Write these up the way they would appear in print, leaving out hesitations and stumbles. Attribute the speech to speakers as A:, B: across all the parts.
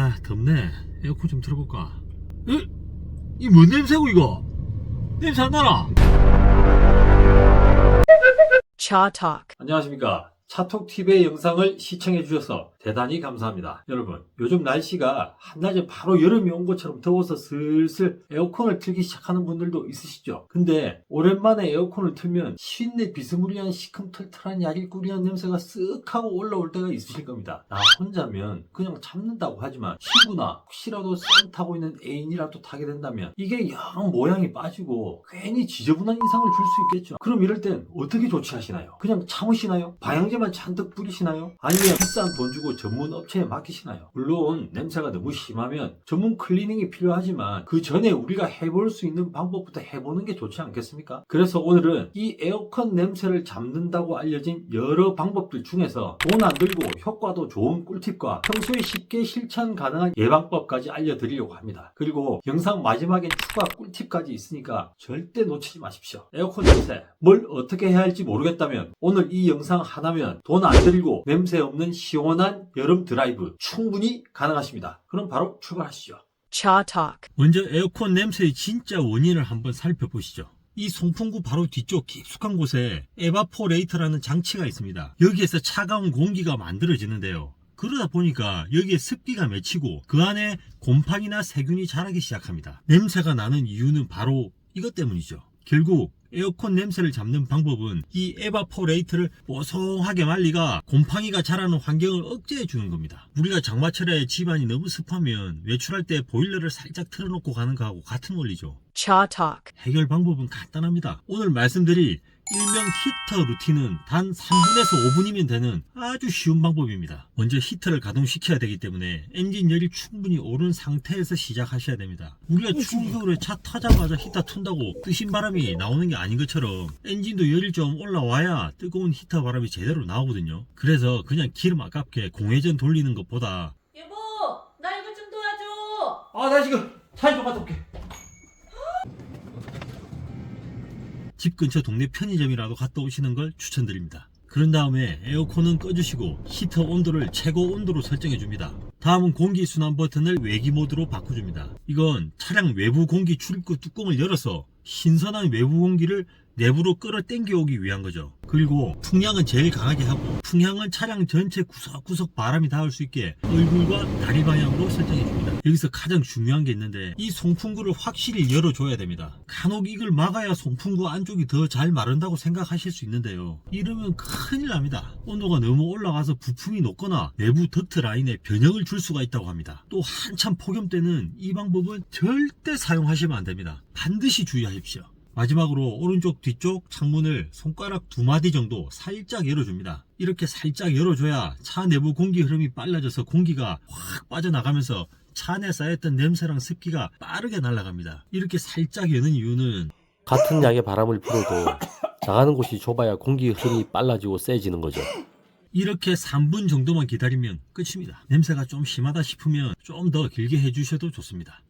A: 아 덥네. 에어컨 좀 틀어볼까. 이 뭔 냄새고 이거? 냄새 안 나나?
B: Cha Talk.
A: 안녕하십니까. 차톡TV의 영상을 시청해 주셔서 대단히 감사합니다. 여러분, 요즘 날씨가 한낮에 바로 여름이 온 것처럼 더워서 슬슬 에어컨을 틀기 시작하는 분들도 있으시죠? 근데 오랜만에 에어컨을 틀면 쉰내 비스무리한 시큼털털한 야길꾸리한 냄새가 쓱 하고 올라올 때가 있으실 겁니다. 나 혼자면 그냥 참는다고 하지만 친구나 혹시라도 썸 타고 있는 애인이라도 타게 된다면 이게 영 모양이 빠지고 괜히 지저분한 인상을 줄 수 있겠죠. 그럼 이럴 땐 어떻게 조치하시나요? 그냥 참으시나요? 방향제만 잔뜩 뿌리시나요? 아니면 비싼 돈 주고 전문 업체에 맡기시나요? 물론 냄새가 너무 심하면 전문 클리닝이 필요하지만 그 전에 우리가 해볼 수 있는 방법부터 해보는 게 좋지 않겠습니까? 그래서 오늘은 이 에어컨 냄새를 잡는다고 알려진 여러 방법들 중에서 돈 안 들고 효과도 좋은 꿀팁과 평소에 쉽게 실천 가능한 예방법까지 알려드리려고 합니다. 그리고 영상 마지막엔 추가 꿀팁까지 있으니까 절대 놓치지 마십시오. 에어컨 냄새 뭘 어떻게 해야 할지 모르겠다면 오늘 이 영상 하나면 돈 안 들이고 냄새 없는 시원한 여름 드라이브 충분히 가능하십니다. 그럼 바로 출발하시죠.
B: Cha Talk.
A: 먼저 에어컨 냄새의 진짜 원인을 한번 살펴보시죠. 이 송풍구 바로 뒤쪽 깊숙한 곳에 에바포레이터라는 장치가 있습니다. 여기에서 차가운 공기가 만들어지는데요. 그러다 보니까 여기에 습기가 맺히고 그 안에 곰팡이나 세균이 자라기 시작합니다. 냄새가 나는 이유는 바로 이것 때문이죠. 결국 에어컨 냄새를 잡는 방법은 이 에바포레이터를 뽀송하게 말리가 곰팡이가 자라는 환경을 억제해 주는 겁니다. 우리가 장마철에 집안이 너무 습하면 외출할 때 보일러를 살짝 틀어놓고 가는 거하고 같은 원리죠.
B: Cha Talk.
A: 해결 방법은 간단합니다. 오늘 말씀드릴 일명 히터 루틴은 단 3분에서 5분이면 되는 아주 쉬운 방법입니다. 먼저 히터를 가동시켜야 되기 때문에 엔진 열이 충분히 오른 상태에서 시작하셔야 됩니다. 우리가 추운 겨울에 차 타자마자 히터 튼다고 뜨신 바람이 나오는 게 아닌 것처럼 엔진도 열이 좀 올라와야 뜨거운 히터 바람이 제대로 나오거든요. 그래서 그냥 기름 아깝게 공회전 돌리는 것보다
C: 여보, 나 이거 좀 도와줘.
A: 나 지금 차에 좀 갔다 올게. 집 근처 동네 편의점이라도 갔다 오시는 걸 추천드립니다. 그런 다음에 에어컨은 꺼주시고 히터 온도를 최고 온도로 설정해 줍니다. 다음은 공기순환 버튼을 외기 모드로 바꿔줍니다. 이건 차량 외부 공기 출입구 뚜껑을 열어서 신선한 외부 공기를 내부로 끌어당겨 오기 위한 거죠. 그리고 풍량은 제일 강하게 하고 풍향은 차량 전체 구석구석 바람이 닿을 수 있게 얼굴과 다리 방향으로 설정해 줍니다. 여기서 가장 중요한 게 있는데 이 송풍구를 확실히 열어줘야 됩니다. 간혹 이걸 막아야 송풍구 안쪽이 더 잘 마른다고 생각하실 수 있는데요. 이러면 큰일 납니다. 온도가 너무 올라가서 부품이 녹거나 내부 덕트 라인에 변형을 줄 수가 있다고 합니다. 또 한참 폭염 때는 이 방법은 절대 사용하시면 안 됩니다. 반드시 주의하십시오. 마지막으로 오른쪽 뒤쪽 창문을 손가락 2마디 정도 살짝 열어줍니다. 이렇게 살짝 열어줘야 차 내부 공기 흐름이 빨라져서 공기가 확 빠져나가면서 차 안에 쌓였던 냄새랑 습기가 빠르게 날아갑니다. 이렇게 살짝 여는 이유는
D: 같은 양의 바람을 불어도 나가는 곳이 좁아야 공기 흐름이 빨라지고 세지는 거죠.
A: 이렇게 3분 정도만 기다리면 끝입니다. 냄새가 좀 심하다 싶으면 좀 더 길게 해주셔도 좋습니다.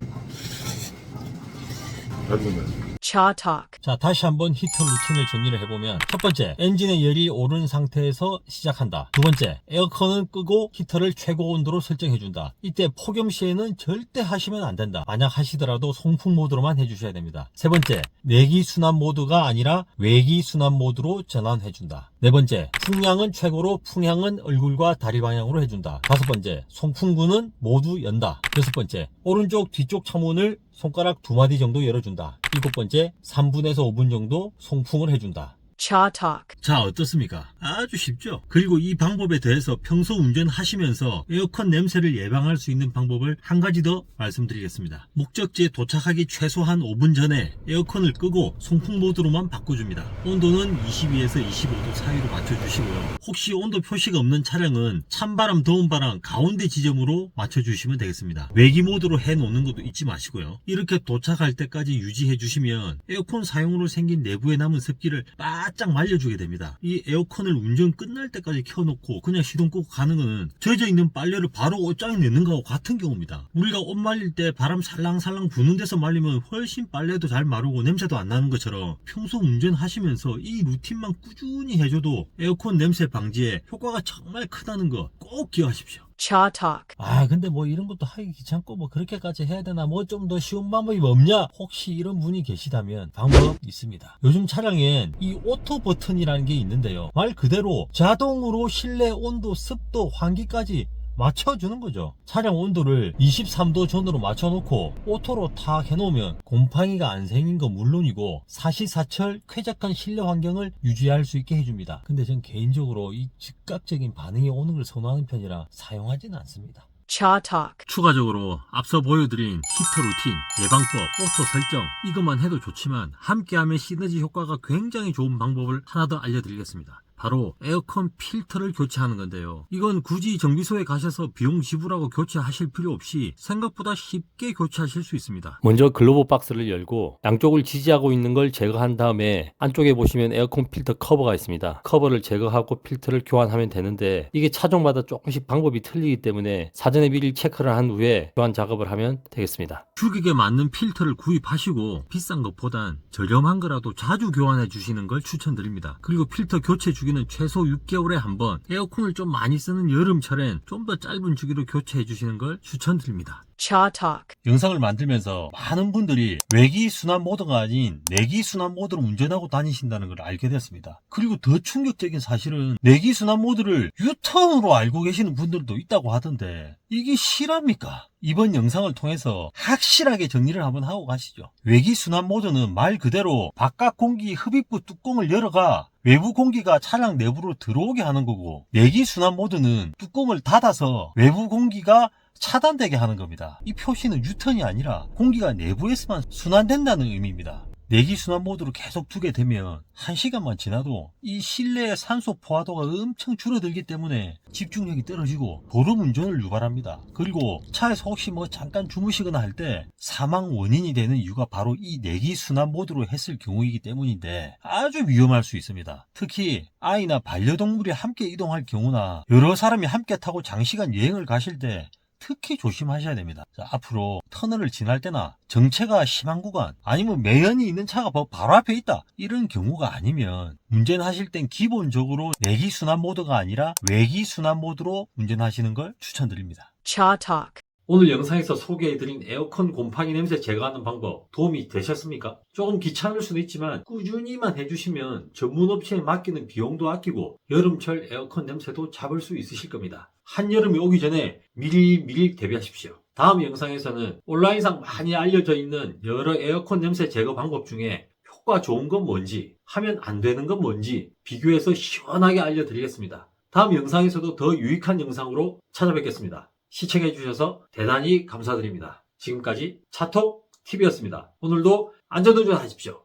B: Cha Talk.
A: 자, 다시 한번 히터 루틴을 정리를 해보면 첫 번째, 엔진의 열이 오른 상태에서 시작한다. 두 번째, 에어컨은 끄고 히터를 최고 온도로 설정해준다. 이때 폭염 시에는 절대 하시면 안 된다. 만약 하시더라도 송풍 모드로만 해주셔야 됩니다. 세 번째, 내기 순환 모드가 아니라 외기 순환 모드로 전환해준다. 네 번째, 풍량은 최고로 풍향은 얼굴과 다리 방향으로 해준다. 다섯 번째, 송풍구는 모두 연다. 여섯 번째, 오른쪽 뒤쪽 창문을 손가락 2마디 정도 열어준다. 일곱 번째, 3분에서 5분 정도 송풍을 해준다.
B: Cha Talk.
A: 자, 어떻습니까? 아주 쉽죠? 그리고 이 방법에 대해서 평소 운전하시면서 에어컨 냄새를 예방할 수 있는 방법을 한 가지 더 말씀드리겠습니다. 목적지에 도착하기 최소한 5분 전에 에어컨을 끄고 송풍 모드로만 바꿔줍니다. 온도는 22에서 25도 사이로 맞춰주시고요. 혹시 온도 표시가 없는 차량은 찬바람, 더운바람 가운데 지점으로 맞춰주시면 되겠습니다. 외기 모드로 해놓는 것도 잊지 마시고요. 이렇게 도착할 때까지 유지해주시면 에어컨 사용으로 생긴 내부에 남은 습기를 바짝 말려주게 됩니다. 이 에어컨을 운전 끝날 때까지 켜놓고 그냥 시동 끄고 가는 거는 젖어있는 빨래를 바로 옷장에 넣는 거하고 같은 경우입니다. 우리가 옷 말릴 때 바람 살랑살랑 부는 데서 말리면 훨씬 빨래도 잘 마르고 냄새도 안 나는 것처럼 평소 운전하시면서 이 루틴만 꾸준히 해줘도 에어컨 냄새 방지에 효과가 정말 크다는 거 꼭 기억하십시오.
B: Cha Talk.
A: 아, 근데 뭐 이런 것도 하기 귀찮고 뭐 그렇게까지 해야 되나, 뭐 좀 더 쉬운 방법이 없냐? 혹시 이런 분이 계시다면 방법 있습니다. 요즘 차량엔 이 오토 버튼이라는 게 있는데요. 말 그대로 자동으로 실내 온도, 습도, 환기까지 맞춰주는 거죠. 차량 온도를 23도 전으로 맞춰놓고 오토로 탁 해놓으면 곰팡이가 안 생긴 거 물론이고 사시사철 쾌적한 실내 환경을 유지할 수 있게 해줍니다. 근데 전 개인적으로 이 즉각적인 반응이 오는 걸 선호하는 편이라 사용하지는 않습니다.
B: Cha Talk.
A: 추가적으로 앞서 보여드린 히터 루틴, 예방법, 오토 설정, 이것만 해도 좋지만 함께하면 시너지 효과가 굉장히 좋은 방법을 하나 더 알려드리겠습니다. 바로 에어컨 필터를 교체하는 건데요. 이건 굳이 정비소에 가셔서 비용 지불하고 교체하실 필요 없이 생각보다 쉽게 교체하실 수 있습니다.
D: 먼저 글로브 박스를 열고 양쪽을 지지하고 있는 걸 제거한 다음에 안쪽에 보시면 에어컨 필터 커버가 있습니다. 커버를 제거하고 필터를 교환하면 되는데 이게 차종마다 조금씩 방법이 틀리기 때문에 사전에 미리 체크를 한 후에 교환 작업을 하면 되겠습니다.
A: 규격에 맞는 필터를 구입하시고 비싼 것보단 저렴한 거라도 자주 교환해 주시는 걸 추천드립니다. 그리고 필터 교체 주기는 최소 6개월에 한 번, 에어컨을 좀 많이 쓰는 여름철엔 좀 더 짧은 주기로 교체해 주시는 걸 추천드립니다.
B: Cha Talk.
A: 영상을 만들면서 많은 분들이 외기 순환 모드가 아닌 내기 순환 모드로 운전하고 다니신다는 걸 알게 됐습니다. 그리고 더 충격적인 사실은 내기 순환 모드를 유턴으로 알고 계시는 분들도 있다고 하던데 이게 실합니까? 이번 영상을 통해서 확실하게 정리를 한번 하고 가시죠. 외기 순환 모드는 말 그대로 바깥 공기 흡입구 뚜껑을 열어가 외부 공기가 차량 내부로 들어오게 하는 거고, 내기 순환 모드는 뚜껑을 닫아서 외부 공기가 차단되게 하는 겁니다. 이 표시는 유턴이 아니라 공기가 내부에서만 순환된다는 의미입니다. 내기 순환 모드로 계속 두게 되면 1시간만 지나도 이 실내의 산소 포화도가 엄청 줄어들기 때문에 집중력이 떨어지고 졸음 운전을 유발합니다. 그리고 차에서 혹시 뭐 잠깐 주무시거나 할 때 사망 원인이 되는 이유가 바로 이 내기 순환 모드로 했을 경우이기 때문인데 아주 위험할 수 있습니다. 특히 아이나 반려동물이 함께 이동할 경우나 여러 사람이 함께 타고 장시간 여행을 가실 때 특히 조심하셔야 됩니다. 자, 앞으로 터널을 지날 때나 정체가 심한 구간, 아니면 매연이 있는 차가 바로 앞에 있다, 이런 경우가 아니면 운전하실 땐 기본적으로 내기 순환 모드가 아니라 외기 순환 모드로 운전하시는 걸 추천드립니다.
B: Cha Talk.
A: 오늘 영상에서 소개해드린 에어컨 곰팡이 냄새 제거하는 방법 도움이 되셨습니까? 조금 귀찮을 수도 있지만 꾸준히만 해주시면 전문업체에 맡기는 비용도 아끼고 여름철 에어컨 냄새도 잡을 수 있으실 겁니다. 한여름이 오기 전에 미리 대비하십시오. 다음 영상에서는 온라인상 많이 알려져 있는 여러 에어컨 냄새 제거 방법 중에 효과 좋은 건 뭔지, 하면 안 되는 건 뭔지 비교해서 시원하게 알려드리겠습니다. 다음 영상에서도 더 유익한 영상으로 찾아뵙겠습니다. 시청해주셔서 대단히 감사드립니다. 지금까지 차톡TV였습니다. 오늘도 안전운전 하십시오.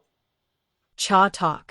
B: Cha Talk.